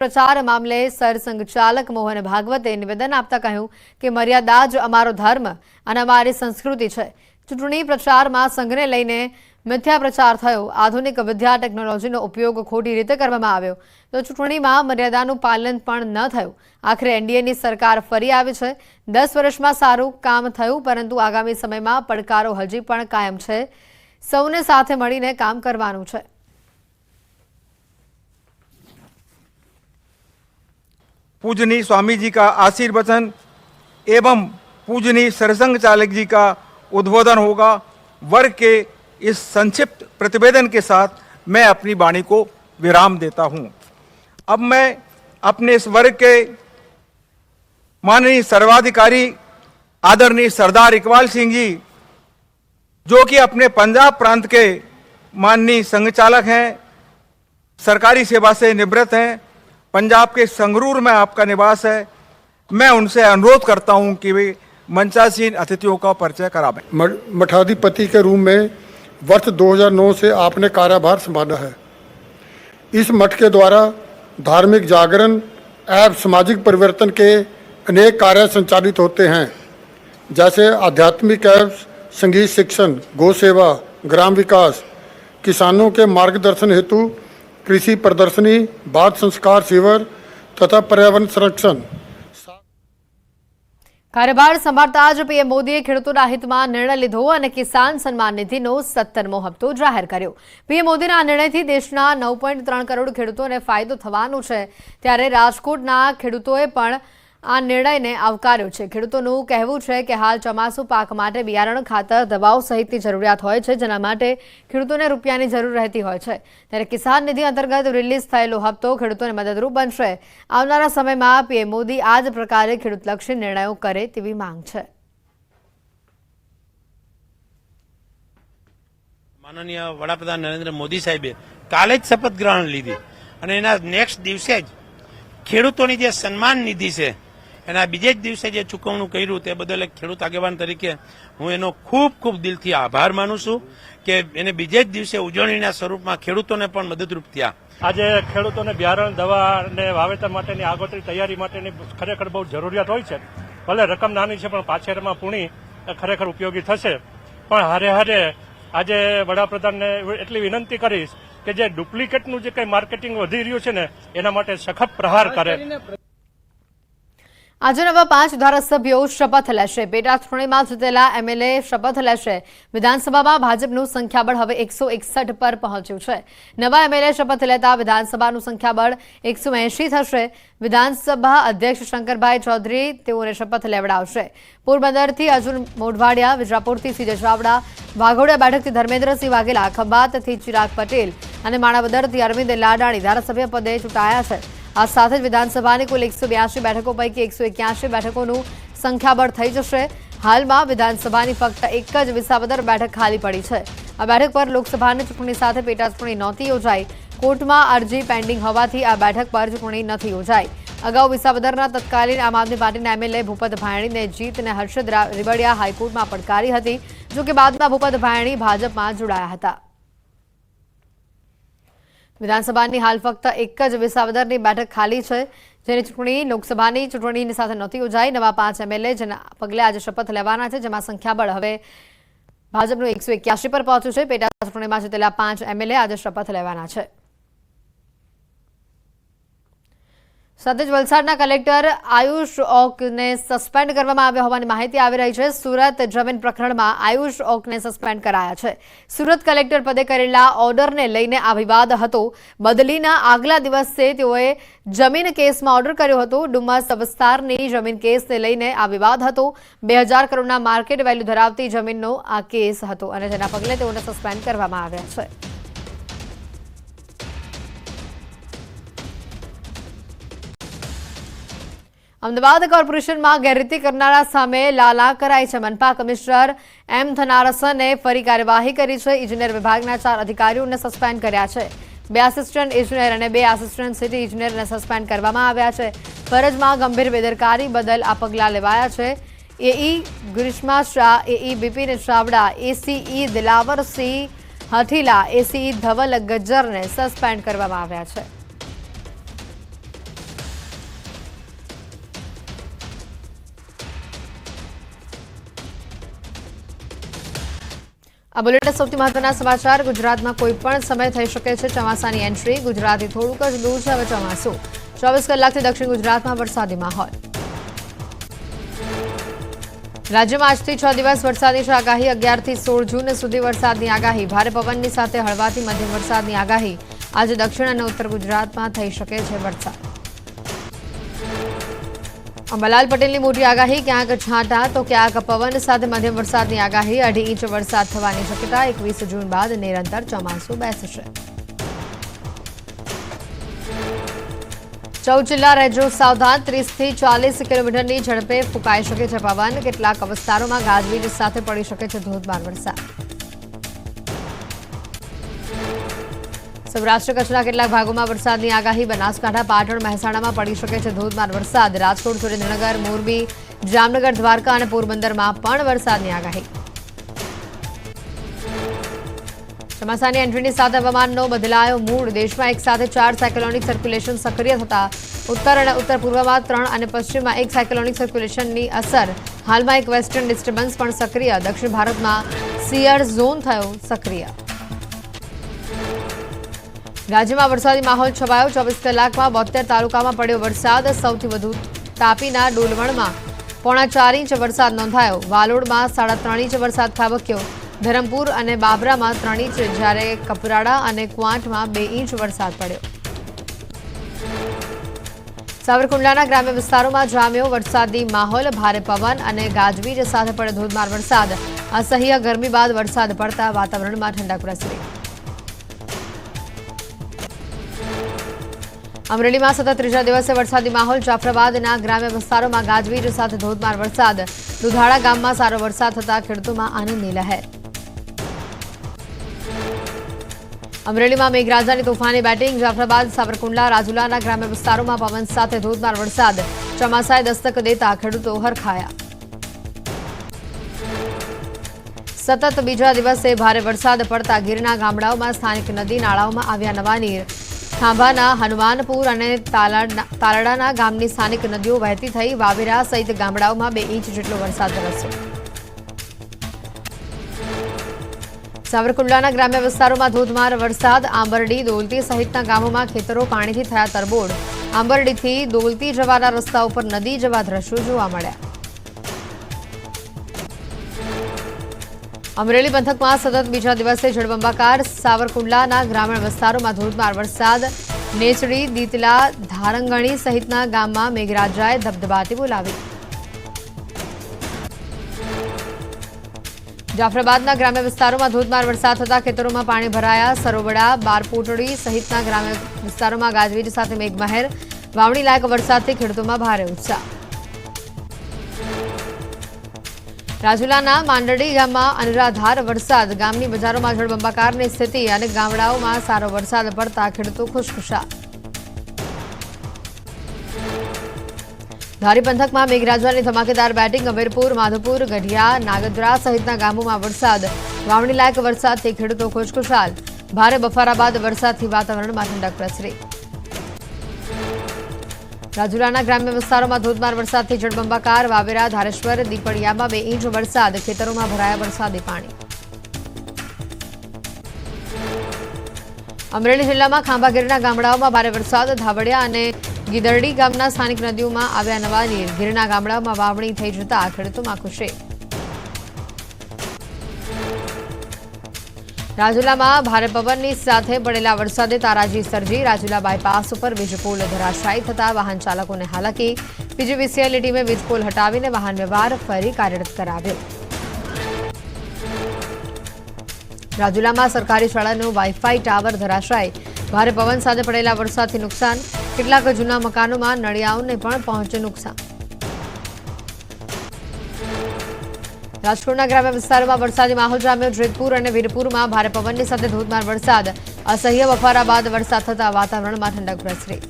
પ્રચાર મામલે સરસંઘચાલક મોહન ભાગવતે નિવેદન આપતા કહ્યું કે મર્યાદા જ અમારો ધર્મ અને અમારી સંસ્કૃતિ છે। ચૂંટણી પ્રચારમાં સંઘને લઈને મિથ્યા પ્રચાર થયો, આધુનિક વિદ્યા ટેકનોલોજીનો ઉપયોગ ખોટી રીતે કરવામાં આવ્યો તો ચૂંટણીમાં મર્યાદાનું પાલન પણ ન થયું। આખરે એનડીએની સરકાર ફરી આવી છે। 10 વર્ષમાં સારું કામ થયું, પરંતુ આગામી સમયમાં પડકારો હજી પણ કાયમ છે। સૌને સાથે મળીને કામ કરવાનું છે। पूजनीय स्वामी जी का आशीर्वचन एवं पूजनीय सरसंघ चालक जी का उद्बोधन होगा। वर्ग के इस संक्षिप्त प्रतिवेदन के साथ मैं अपनी वाणी को विराम देता हूं। अब मैं अपने इस वर्ग के माननीय सर्वाधिकारी आदरणीय सरदार इकबाल सिंह जी, जो कि अपने पंजाब प्रांत के माननीय संघ चालक हैं, सरकारी सेवा से निवृत्त हैं, पंजाब के संगरूर में आपका निवास है, मैं उनसे अनुरोध करता हूं कि वे मंचासीन अतिथियों का परिचय करावें। मठाधिपति के रूप में वर्ष 2009 से आपने कार्यभार संभाला है। इस मठ के द्वारा धार्मिक जागरण एवं सामाजिक परिवर्तन के अनेक कार्य संचालित होते हैं, जैसे आध्यात्मिक एवं संगीत शिक्षण, गौ सेवा, ग्राम विकास, किसानों के मार्गदर्शन हेतु कृषि प्रदर्शनी, बाल संस्कार शिविर तथा पर्यावरण संरक्षण। कार्यभार संभाळता ज पीएम मोदीए ખેડૂતોના હિતમાં નિર્ણય લીધો અને કિસાન સન્માન નિધિનો 17મો હપ્તો જાહેર કર્યો। પીએમ મોદીના નિર્ણયથી દેશના 9.3 કરોડ ખેડૂતોને ફાયદો થવાનો છે, ત્યારે રાજકોટના ખેડૂતોએ પણ આ નિર્ણયને આવકાર્યો છે। ખેડૂતોનું કહેવું છે કે હાલ ચોમાસુ પાક માટે બિયારણ, ખાતર, દવાઓ સહિતની જરૂરિયાત હોય છે, જેના માટે ખેડૂતોને રૂપિયાની જરૂર રહેતી હોય છે, ત્યારે કિસાન નિધિ અંતર્ગત રિલીઝ થયેલો હપ્તો ખેડૂતોને મદદરૂપ બનશે। આવનારા સમયમાં પીએમ મોદી આ જ પ્રકારે ખેડૂતલક્ષી નિર્ણયો કરે તેવી માંગ છે। માનનીય વડાપ્રધાન નરેન્દ્ર મોદી સાહેબે કાલે જ શપથ ગ્રહણ લીધી અને એના નેક્સ્ટ દિવસે જ ખેડૂતોની જે સન્માન નિધિ છે એના બીજે જ દિવસે જે ચૂકવણું કર્યું તે બદલ એક ખેડૂત આગેવાન તરીકે હું એનો ખૂબ ખૂબ દિલથી આભાર માનું છું કે એને બીજે જ દિવસે ઉજવણીના સ્વરૂપમાં ખેડૂતોને પણ મદદરૂપ થયા। આજે ખેડૂતોને બિયારણ, દવા અને વાવેતર માટેની આગોતરી તૈયારી માટેની ખરેખર બહુ જરૂરિયાત હોય છે। ભલે રકમ નાની છે પણ પાછળમાં પૂણી ખરેખર ઉપયોગી થશે। પણ હારે હારે આજે વડાપ્રધાનને એટલી વિનંતી કરીશ કે જે ડુપ્લિકેટનું જે કંઈ માર્કેટિંગ વધી રહ્યું છે ને એના માટે સખત પ્રહાર કરે। આજે નવા 5 ધારાસભ્યો શપથ લેશે। પેટા ચૂંટણીમાં જીતેલા એમએલએ શપથ લેશે। વિધાનસભામાં ભાજપનું સંખ્યાબળ હવે 161 પર પહોંચ્યું છે। નવા એમએલએ શપથ લેતા વિધાનસભાનું સંખ્યાબળ 180 થશે। વિધાનસભા અધ્યક્ષ શંકરભાઈ ચૌધરી તેઓને શપથ લેવડાવશે। પોરબંદરથી અર્જુન મોઢવાડિયા, વિજાપુરથી સીજે ચાવડા, વાઘોડિયા બેઠકથી ધર્મેન્દ્રસિંહ વાઘેલા, ખંભાતથી ચિરાગ પટેલ અને માણાવદરથી અરવિંદ લાડાણી ધારાસભ્ય પદે ચૂંટાયા છે। આ સાથે જ વિધાનસભાની કુલ 182 બેઠકો પૈકી 181 બેઠકોનું સંખ્યાબળ થઈ જશે। હાલમાં વિધાનસભાની ફક્ત એક જ વિસાવદર બેઠક ખાલી પડી છે। આ બેઠક પર લોકસભાની ચૂંટણી સાથે પેટા ચૂંટણી નહોતી યોજાઈ। કોર્ટમાં અરજી પેન્ડિંગ હોવાથી આ બેઠક પર ચૂંટણી નથી યોજાઈ। અગાઉ વિસાવદરના તત્કાલીન આમ આદમી પાર્ટીના એમએલએ ભૂપત ભાયણીને જીત અને હર્ષદ રીબડિયા હાઈકોર્ટમાં પડકારી હતી, જોકે બાદમાં ભૂપત ભાયણી ભાજપમાં જોડાયા હતા। વિધાનસભાની હાલ ફક્ત એક જ વિસાવદરની બેઠક ખાલી છે, જેની ચૂંટણી લોકસભાની ચૂંટણીની સાથે નહોતી યોજાઈ। નવા 5 એમએલએ જેના પગલે આજે શપથ લેવાના છે, જેમાં સંખ્યાબળ હવે ભાજપનું 181 પર પહોંચ્યું છે। પેટા ચૂંટણીમાં જીતેલા 5 એમએલએ આજે શપથ લેવાના છે। સાથે જ વલસાડના કલેક્ટર આયુષ ઓકને સસ્પેન્ડ કરવામાં આવ્યા હોવાની માહિતી આવી રહી છે। સુરત જમીન પ્રકરણમાં આયુષ ઓકને સસ્પેન્ડ કરાયા છે। સુરત કલેક્ટર પદે કરેલા ઓર્ડરને લઈને આ વિવાદ હતો। બદલીના આગલા દિવસે તેઓએ જમીન કેસમાં ઓર્ડર કર્યો હતો। ડુમસ વિસ્તારની જમીન કેસને લઈને આ વિવાદ હતો। 2000 કરોડના માર્કેટ વેલ્યુ ધરાવતી જમીનનો આ કેસ હતો અને જેના પગલે તેઓને સસ્પેન્ડ કરવામાં આવ્યા છે। અમદાવાદ કોર્પોરેશનમાં ગેરરીતિ કરનારા સામે લાલા કરાઈ છે। મનપા કમિશનર એમ થનારસને ફરી કાર્યવાહી કરી છે। ઇજનેર વિભાગના 4 અધિકારીઓને સસ્પેન્ડ કર્યા છે। 2 આસિસ્ટન્ટ ઇજનેર અને 2 આસિસ્ટન્ટ સિટી ઇજનેરને સસ્પેન્ડ કરવામાં આવ્યા છે। ફરજમાં ગંભીર બેદરકારી બદલ આ પગલાં લેવાયા છે। એઈ ગ્રીષ્મા શાહ, એઈ બિપિન ચાવડા, એસીઈ દિલાવરસિંહ હઠીલા, એસીઈ ધવલ ગજ્જરને સસ્પેન્ડ કરવામાં આવ્યા છે। આ બુલેટિન સૌથી મહત્વના સમાચાર. ગુજરાતમાં કોઈ પણ સમય થઈ શકે છે ચોમાસાની એન્ટ્રી. ગુજરાતથી થોડુંક જ દૂર છે હવે ચોમાસું. 24 કલાકથી દક્ષિણ ગુજરાતમાં વરસાદી માહોલ. રાજ્યમાં આજથી 6 દિવસ વરસાદની આગાહી. 11 થી 16 જૂન સુધી વરસાદની આગાહી. ભારે પવનની સાથે હળવાથી મધ્યમ વરસાદની આગાહી. આજે દક્ષિણ અને ઉત્તર ગુજરાતમાં થઈ શકે છે વરસાદ. અંબાલાલ પટેલની મોટી આગાહી. ક્યાંક છાંટા તો ક્યાંક પવન સાથે મધ્યમ વરસાદની આગાહી. 2.5 ઇંચ વરસાદ થવાની શક્યતા. 21 જૂન બાદ નિરંતર ચોમાસું બેસશે. 14 જિલ્લા રહેજો સાવધાન. 30 થી 40 કિલોમીટરની ઝડપે ફૂંકાઈ શકે છે પવન. કેટલાક વિસ્તારોમાં ગાજવીજ સાથે પડી શકે છે ધોધમાર વરસાદ. સૌરાષ્ટ્ર કચ્છના કેટલાક ભાગોમાં વરસાદની આગાહી. બનાસકાંઠા, પાટણ, મહેસાણામાં પડી શકે છે ધોધમાર વરસાદ. રાજકોટ, સુરેન્દ્રનગર, મોરબી, જામનગર, દ્વારકા અને પોરબંદરમાં પણ વરસાદની આગાહી. ચોમાસાની એન્ટ્રીની સાથે હવામાનનો બદલાયો મૂડ. દેશમાં એક સાથે 4 સાયક્લોનિક સર્ક્યુલેશન સક્રિય થતા ઉત્તર અને ઉત્તર પૂર્વમાં 3 અને પશ્ચિમમાં 1 સાયક્લોનિક સર્ક્યુલેશનની અસર. હાલમાં એક વેસ્ટર્ન ડિસ્ટર્બન્સ પણ સક્રિય. દક્ષિણ ભારતમાં સિયર ઝોન થયો સક્રિય. રાજ્યમાં વરસાદી માહોલ છવાયો. 24 કલાકમાં 72 તાલુકામાં પડ્યો વરસાદ. સૌથી વધુ તાપીના ડોલવણમાં 4.5 ઇંચ વરસાદ નોંધાયો. વાલોડમાં 3.5 ઇંચ વરસાદ ખાબક્યો. ધરમપુર અને બાબરામાં 3 ઇંચ, જ્યારે કપરાડા અને ક્વાંટમાં 2 ઇંચ વરસાદ પડ્યો. સાવરકુંડલાના ગ્રામ્ય વિસ્તારોમાં જામ્યો વરસાદી માહોલ. ભારે પવન અને ગાજવીજ સાથે પડ્યો ધોધમાર વરસાદ. અસહ્ય ગરમી બાદ વરસાદ પડતા વાતાવરણમાં ઠંડક પ્રસરી. અમરેલીમાં સતત ત્રીજા દિવસે વરસાદી માહોલ. જાફરાબાદના ગ્રામ્ય વિસ્તારોમાં ગાજવીજ સાથે ધોધમાર વરસાદ. દુધાળા ગામમાં સારો વરસાદ થતા ખેડૂતોમાં આનંદની લહેર. અમરેલીમાં મેઘરાજાની તોફાની બેટિંગ. જાફરાબાદ, સાવરકુંડલા, રાજુલાના ગ્રામ્ય વિસ્તારોમાં પવન સાથે ધોધમાર વરસાદ. ચોમાસાએ દસ્તક દેતા ખેડૂતો હરખાયા. સતત બીજા દિવસે ભારે વરસાદ પડતા ગીરના ગામડાઓમાં સ્થાનિક નદી નાળાઓમાં આવ્યા નવા નીર. ખાંભાના હનુમાનપુર અને તાલાડાના ગામની સ્થાનિક નદીઓ વહેતી થઈ. વાવેરા સહિત ગામડાઓમાં 2 ઇંચ જેટલો વરસાદ વરસ્યો. સાવરકુંડલાના ગ્રામ્ય વિસ્તારોમાં ધોધમાર વરસાદ. આંબરડી, દોલતી સહિતના ગામોમાં ખેતરો પાણીથી થયા તરબોળ. આંબરડીથી દોલતી જવાના રસ્તા ઉપર નદી જેવા દ્રશ્યો જોવા મળ્યા. અમરેલી પંથકમાં સતત બીજા દિવસે જળબંબાકાર. સાવરકુંડલાના ગ્રામીણ વિસ્તારોમાં ધોધમાર વરસાદ. નેચડી, દીતલા, ધારંગણી સહિતના ગામમાં મેઘરાજાએ ધબધબાટી બોલાવી. જાફરાબાદના ગ્રામ્ય વિસ્તારોમાં ધોધમાર વરસાદ થતા ખેતરોમાં પાણી ભરાયા. સરોવડા, બારપોટડી સહિતના ગ્રામ્ય વિસ્તારોમાં ગાજવીજ સાથે મેઘમહેર. વાવણી લાયક વરસાદથી ખેડૂતોમાં ભારે ઉત્સાહ. રાજુલાના માંડડી ગામમાં અનરાધાર વરસાદ. ગામની બજારોમાં જળબંબાકારની સ્થિતિ. અને ગામડાઓમાં સારો વરસાદ પડતા ખેડૂતો ખુશખુશાલ. ધારી પંથકમાં મેઘરાજાની ધમાકેદાર બેટિંગ. અમીરપુર, માધવપુર, ગઢિયા, નાગદરા સહિતના ગામોમાં વરસાદ. વાવણી લાયક વરસાદથી ખેડૂતો ખુશખુશાલ. ભારે બફારા બાદ વરસાદથી વાતાવરણમાં ઠંડક પ્રસરી. રાજુલાના ગ્રામ્ય વિસ્તારોમાં ધોધમાર વરસાદથી જળબંબાકાર. વાવેરા, ધારેશ્વર, દીપડિયામાં 2 ઇંચ વરસાદ. ખેતરોમાં ભરાયા વરસાદી પાણી. અમરેલી જિલ્લામાં ખાંભાગીરના ગામડાઓમાં ભારે વરસાદ. ધાવડિયા અને ગીદરડી ગામના સ્થાનિક નદીઓમાં આવ્યા નવા નીર. ગીરના ગામડાઓમાં વાવણી થઈ જતા ખેડૂતોમાં ખુશી. રાજુલામાં ભારે પવનની સાથે પડેલા વરસાદે તારાજી સર્જી. રાજુલા બાયપાસ ઉપર વીજપોલ ધરાશાયી થતા વાહન ચાલકોને હાલાકી. પીજીવીસીએલની ટીમે વીજપોલ હટાવીને વાહન વ્યવહાર ફરી કાર્યરત કરાવ્યો. રાજુલામાં સરકારી શાળાનો વાઈફાઈ ટાવર ધરાશાયી. ભારે પવન સાથે પડેલા વરસાદથી નુકસાન. કેટલાક જૂના મકાનોમાં નળિયાઓને પણ પહોંચ્યું નુકસાન. રાજકોટના ગ્રામ્ય વિસ્તારોમાં વરસાદી માહોલ જામ્યો. જેતપુર અને વીરપુરમાં ભારે પવનની સાથે ધોધમાર વરસાદ. અસહ્ય બફારા બાદ વરસાદ થતા વાતાવરણમાં ઠંડક પ્રસરી.